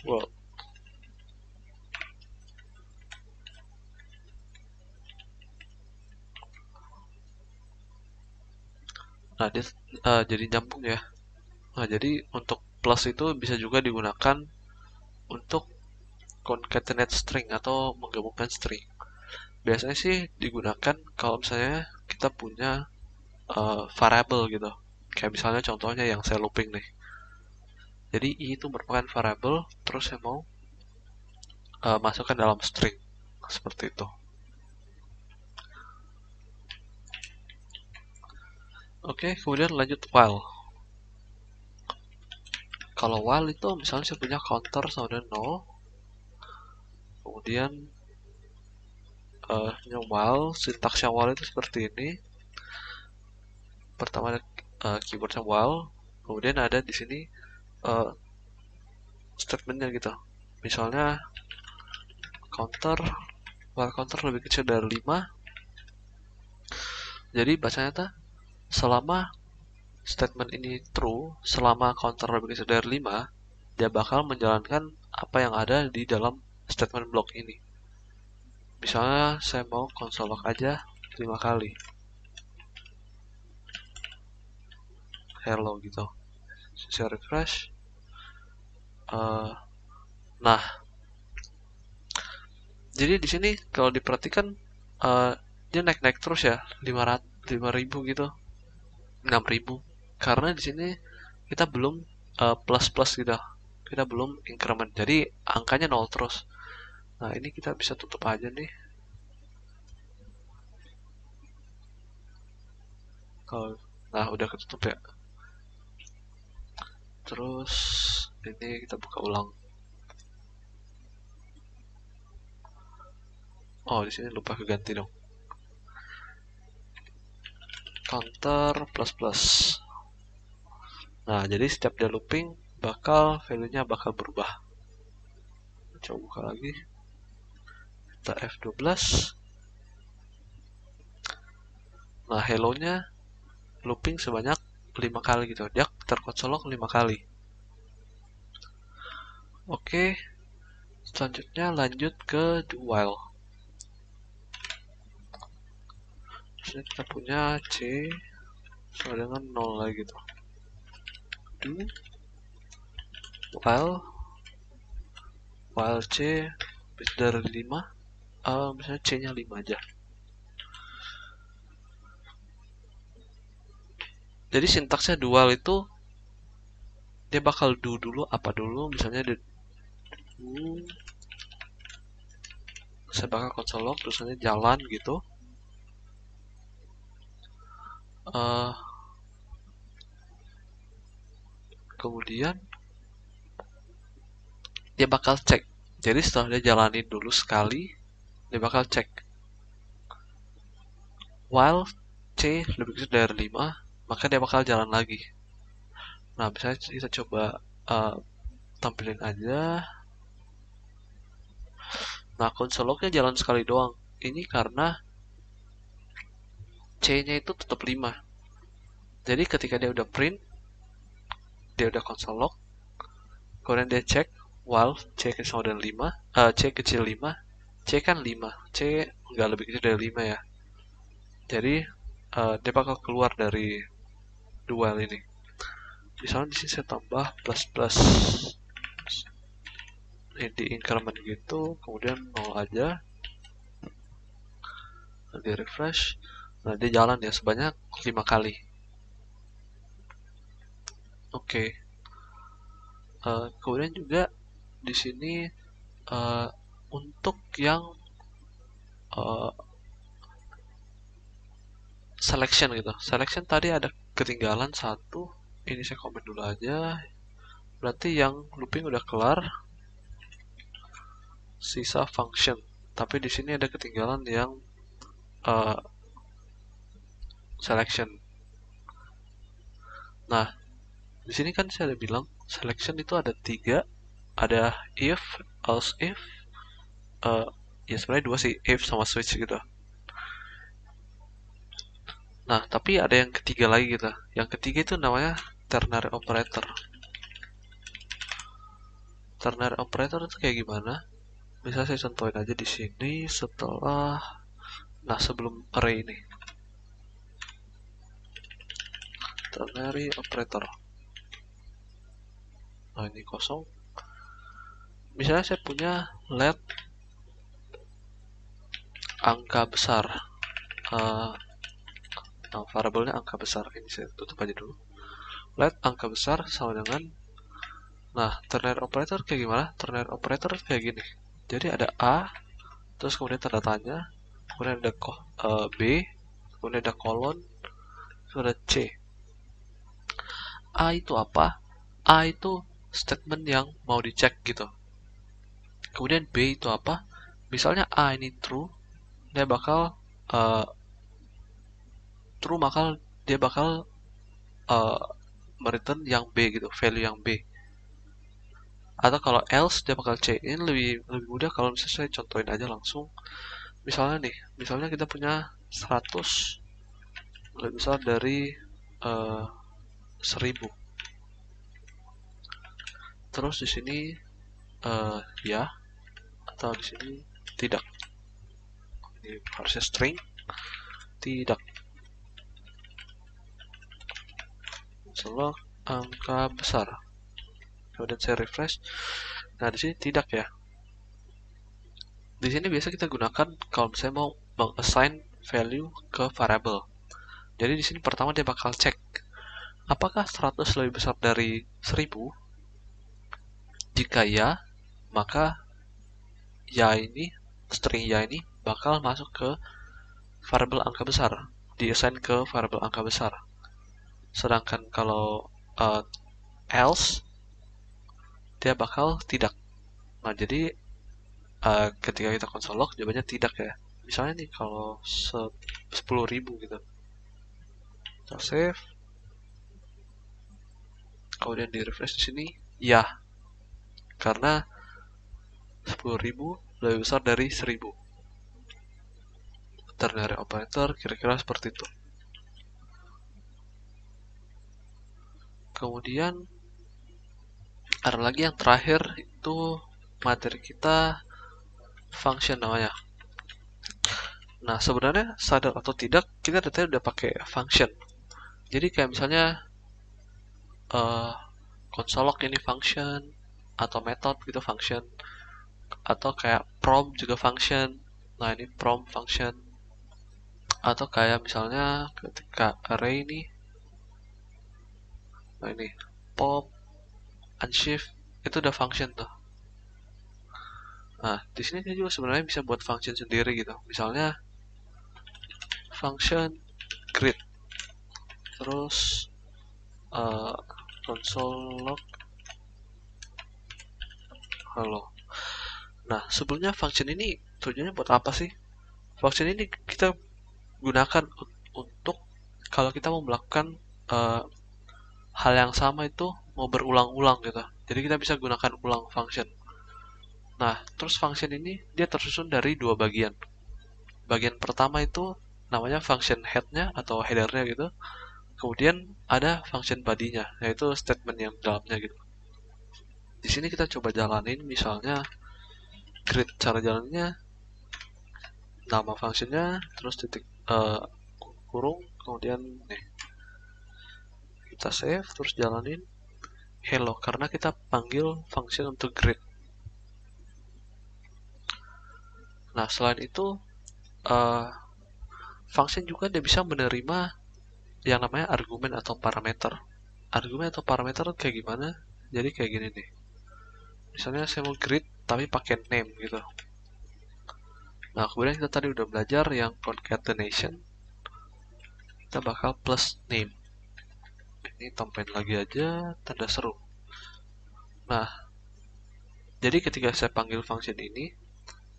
world. Nah, dia jadi nyambung ya. Nah, jadi untuk plus itu bisa juga digunakan untuk concatenate string atau menggabungkan string. Biasanya sih digunakan kalau misalnya kita punya variable gitu. Kayak misalnya contohnya yang saya looping nih. Jadi I itu merupakan variable, terus saya mau masukkan dalam string. Seperti itu. Oke, kemudian lanjut while. Kalau while itu misalnya saya punya counter sama dengan 0. Kemudian while, sintaksnya while itu seperti ini. Pertama ada keyboardnya while, kemudian ada di sini statementnya gitu. Misalnya while counter lebih kecil dari 5. Jadi bacanya tuh selama statement ini true, selama counter lebih kecil dari 5, dia bakal menjalankan apa yang ada di dalam statement block ini. Misalnya saya mau console log aja 5 kali. Hello gitu. Saya refresh. Nah, jadi di sini kalau diperhatikan dia naik-naik terus ya, 5.000 gitu, 6.000. Karena di sini kita belum plus gitu, kita belum increment, jadi angkanya 0 terus. Nah, ini kita bisa tutup aja nih. Nah, udah ketutup ya. Terus ini kita buka ulang. Oh, di sini lupa keganti dong. Counter plus plus. Nah, jadi setiap dia looping value-nya bakal berubah. Coba buka lagi. Kita F12. Nah, hello-nya looping sebanyak 5 kali gitu. Dia terkonsolok 5 kali. Oke. Selanjutnya lanjut ke do while. Terus kita punya C sama dengan 0 lagi gitu. Do while C lebih dari 5, misalnya C-nya 5 aja. Jadi sintaksnya do while itu dia bakal do dulu apa dulu, misalnya do, saya bakal console log tulisannya jalan gitu. Kemudian dia bakal cek. Jadi setelah dia jalanin dulu sekali, dia bakal cek. While C lebih kecil dari 5, maka dia bakal jalan lagi. Nah, misalnya kita coba tampilin aja. Nah, console lognya jalan sekali doang. Ini karena C-nya itu tetap 5. Jadi ketika dia udah print, dia udah console log, kemudian dia cek while C kecil dari 5, C kecil 5, C kan 5, C nggak lebih kecil dari 5 ya. Jadi dia bakal keluar dari do while ini. Misalnya di sini saya tambah plus plus di increment gitu, kemudian 0 aja. Di refresh. Nah, dia jalan ya sebanyak 5 kali. Oke. Kemudian juga di sini untuk yang selection gitu. Selection tadi ada ketinggalan satu. Ini saya komen dulu aja. Berarti yang looping udah kelar. Sisa function. Tapi di sini ada ketinggalan yang selection. Nah, di sini kan saya ada bilang selection itu ada 3. Ada if, else if, ya sebenarnya 2 sih, if sama switch gitu. Nah, tapi ada yang ketiga lagi gitu. Yang ketiga itu namanya ternary operator. Ternary operator itu kayak gimana? Bisa saya contohin aja di sini setelah, nah sebelum array ini. Ternary operator. Nah, ini kosong. Misalnya saya punya let angka besar. Uh, nah, variabelnya angka besar. Ini saya tutup aja dulu. Let angka besar sama dengan, nah, ternary operator kayak gimana? Ternary operator kayak gini. Jadi ada A, terus kemudian tanda tanya, kemudian ada B, kemudian ada kolon, kemudian ada C. A itu apa? A itu statement yang mau dicek gitu. Kemudian B itu apa? Misalnya A ini true, dia bakal true, maka dia bakal uh, mereturn yang B gitu, value yang B. Atau kalau else dia bakal C. Ini lebih mudah kalau misalnya saya contohin aja langsung. Misalnya nih, misalnya kita punya 100 lebih besar dari 1000. Terus di sini ya, atau di sini tidak. Ini harusnya string tidak. Selok angka besar. Kemudian saya refresh. Nah, di sini tidak ya. Di sini biasa kita gunakan kalau misalnya mau meng-assign value ke variable. Jadi di sini pertama dia bakal cek apakah 100 lebih besar dari 1000. Jika ya, maka ya ini, string ya ini bakal masuk ke variabel angka besar, di-assign ke variabel angka besar. Sedangkan kalau else, dia bakal tidak. Nah, jadi ketika kita console log, jawabannya tidak ya. Misalnya nih, kalau 10.000 gitu. Kita save, kemudian di refresh di sini, ya. Karena 10.000 lebih besar dari 1000. Ternary operator kira-kira seperti itu. Kemudian ada lagi yang terakhir, itu materi kita function namanya. Nah, sebenarnya sadar atau tidak, kita dari tadi udah pakai function. Jadi kayak misalnya console log ini function, atau method gitu function, atau kayak prompt juga function. Nah, ini prompt function. Atau kayak misalnya ketika array ini, nah ini pop, unshift, itu udah function tuh. Nah, di sini kita juga sebenarnya bisa buat function sendiri gitu. Misalnya function grid, terus console log halo. Nah, sebelumnya function ini tujuannya buat apa sih? Function ini kita gunakan untuk kalau kita mau melakukan hal yang sama itu mau berulang-ulang gitu. Jadi kita bisa gunakan ulang function. Nah, terus function ini dia tersusun dari dua bagian. Bagian pertama itu namanya function head-nya atau header-nya gitu. Kemudian ada function body-nya, yaitu statement yang dalamnya gitu. Di sini kita coba jalanin misalnya grid. Cara jalannya, nama functionnya, terus titik kurung, kemudian nih kita save, terus jalanin hello, karena kita panggil function untuk grid. Nah, selain itu function juga dia bisa menerima yang namanya argumen atau parameter. Argumen atau parameter kayak gimana? Jadi kayak gini nih. Misalnya saya mau grid tapi pakai name gitu. Nah, kemudian kita tadi udah belajar yang concatenation. Kita bakal plus name. Ini tambahin lagi aja tanda seru. Nah, jadi ketika saya panggil function ini,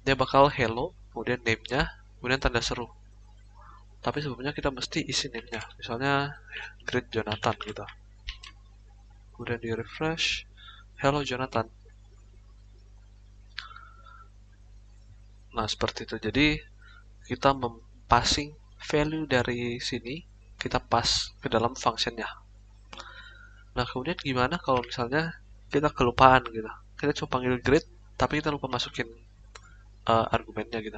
dia bakal hello, kemudian name-nya, kemudian tanda seru. Tapi sebelumnya kita mesti isi name-nya. Misalnya grid Jonathan gitu. Kemudian di refresh, hello Jonathan. Nah, seperti itu. Jadi kita passing value dari sini, kita pas ke dalam functionnya. Nah, kemudian gimana kalau misalnya kita kelupaan gitu. Kita coba panggil grid, tapi kita lupa masukin argumennya gitu.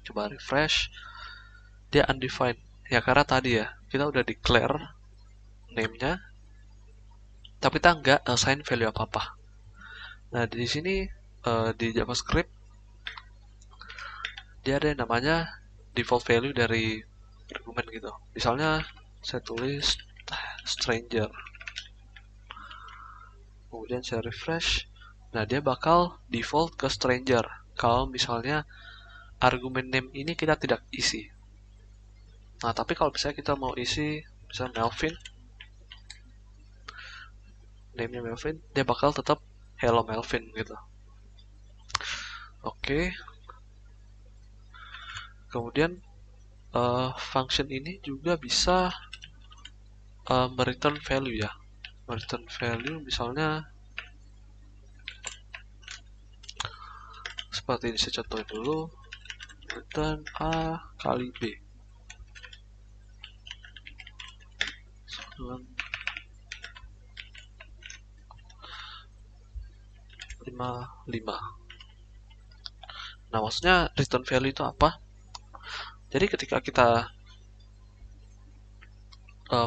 Coba refresh, dia undefined. Ya karena tadi ya, kita udah declare name-nya, tapi kita nggak assign value apa-apa. Nah, di sini di JavaScript dia ada yang namanya default value dari argumen gitu. Misalnya saya tulis stranger, kemudian saya refresh. Nah, dia bakal default ke stranger kalau misalnya argumen name ini kita tidak isi. Nah, tapi kalau misalnya kita mau isi misalnya Melvin, name-nya Melvin, dia bakal tetap hello Melvin gitu. Oke. Kemudian function ini juga bisa mereturn value ya. Mereturn value misalnya seperti ini, saya contohin dulu. Return A kali B. 55. Nah, maksudnya return value itu apa? Jadi ketika kita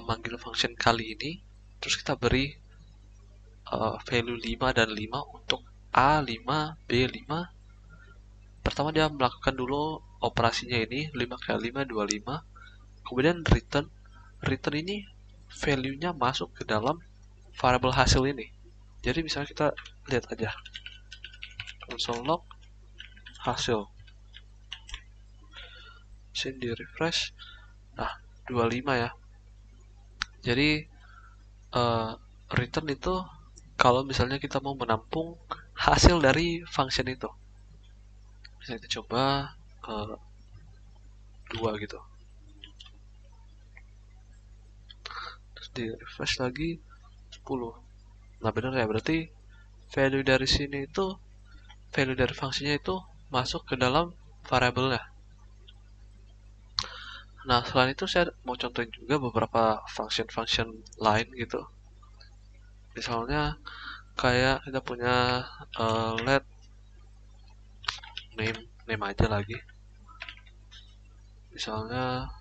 manggil function kali ini, terus kita beri value 5 dan 5 untuk A5, B5. Pertama dia melakukan dulu operasinya ini 5 kali 5, 25. Kemudian return. Return ini value-nya masuk ke dalam variable hasil ini. Jadi misalnya kita lihat aja. Console log hasil. Sini di refresh. Nah, 25 ya. Jadi return itu kalau misalnya kita mau menampung hasil dari function itu. Misalnya kita coba 2 gitu. Terus di refresh lagi 10. Nah, benar ya, berarti value dari sini itu, value dari fungsinya itu masuk ke dalam variabelnya. Nah, selain itu saya mau contohin juga beberapa function-function lain gitu. Misalnya kayak kita punya let name aja lagi. Misalnya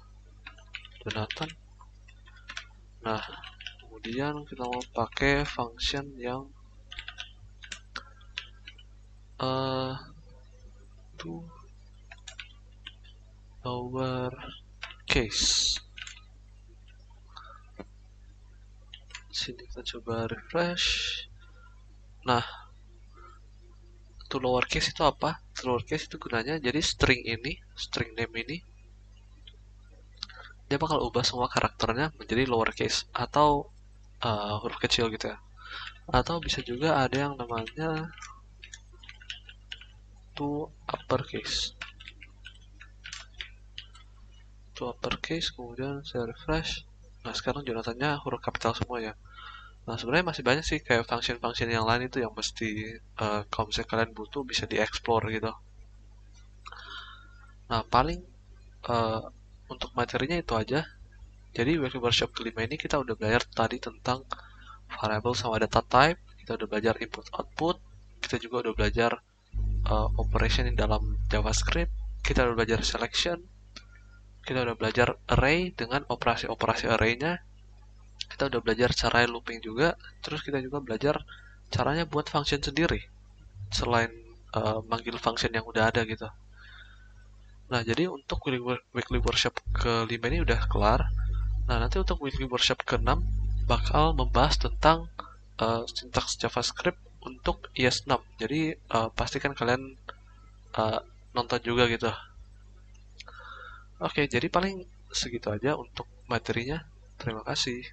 Jonathan. Nah, kemudian kita mau pakai function yang to lower case. Sini kita coba refresh. Nah, to lowercase itu apa? To lowercase itu gunanya jadi string name ini, dia bakal ubah semua karakternya menjadi lowercase atau huruf kecil gitu ya. Atau bisa juga ada yang namanya to uppercase. To uppercase, kemudian saya refresh. Nah, sekarang Jonathan-nya huruf kapital semua ya. Nah, sebenarnya masih banyak sih kayak function-function yang lain itu yang mesti kalau misalnya kalian butuh bisa dieksplor gitu. Nah, paling untuk materinya itu aja. Jadi weekly workshop kelima ini kita udah belajar tadi tentang variable sama data type, kita udah belajar input output, kita juga udah belajar operation di dalam JavaScript, kita udah belajar selection, kita udah belajar array dengan operasi-operasi array-nya, kita udah belajar cara looping juga, terus kita juga belajar caranya buat function sendiri selain manggil function yang udah ada gitu. Nah, jadi untuk weekly workshop kelima ini udah kelar. Nah, nanti untuk weekly workshop ke-6 bakal membahas tentang sintaks JavaScript untuk IS6. Jadi pastikan kalian nonton juga gitu. Oke, jadi paling segitu aja untuk materinya. Terima kasih.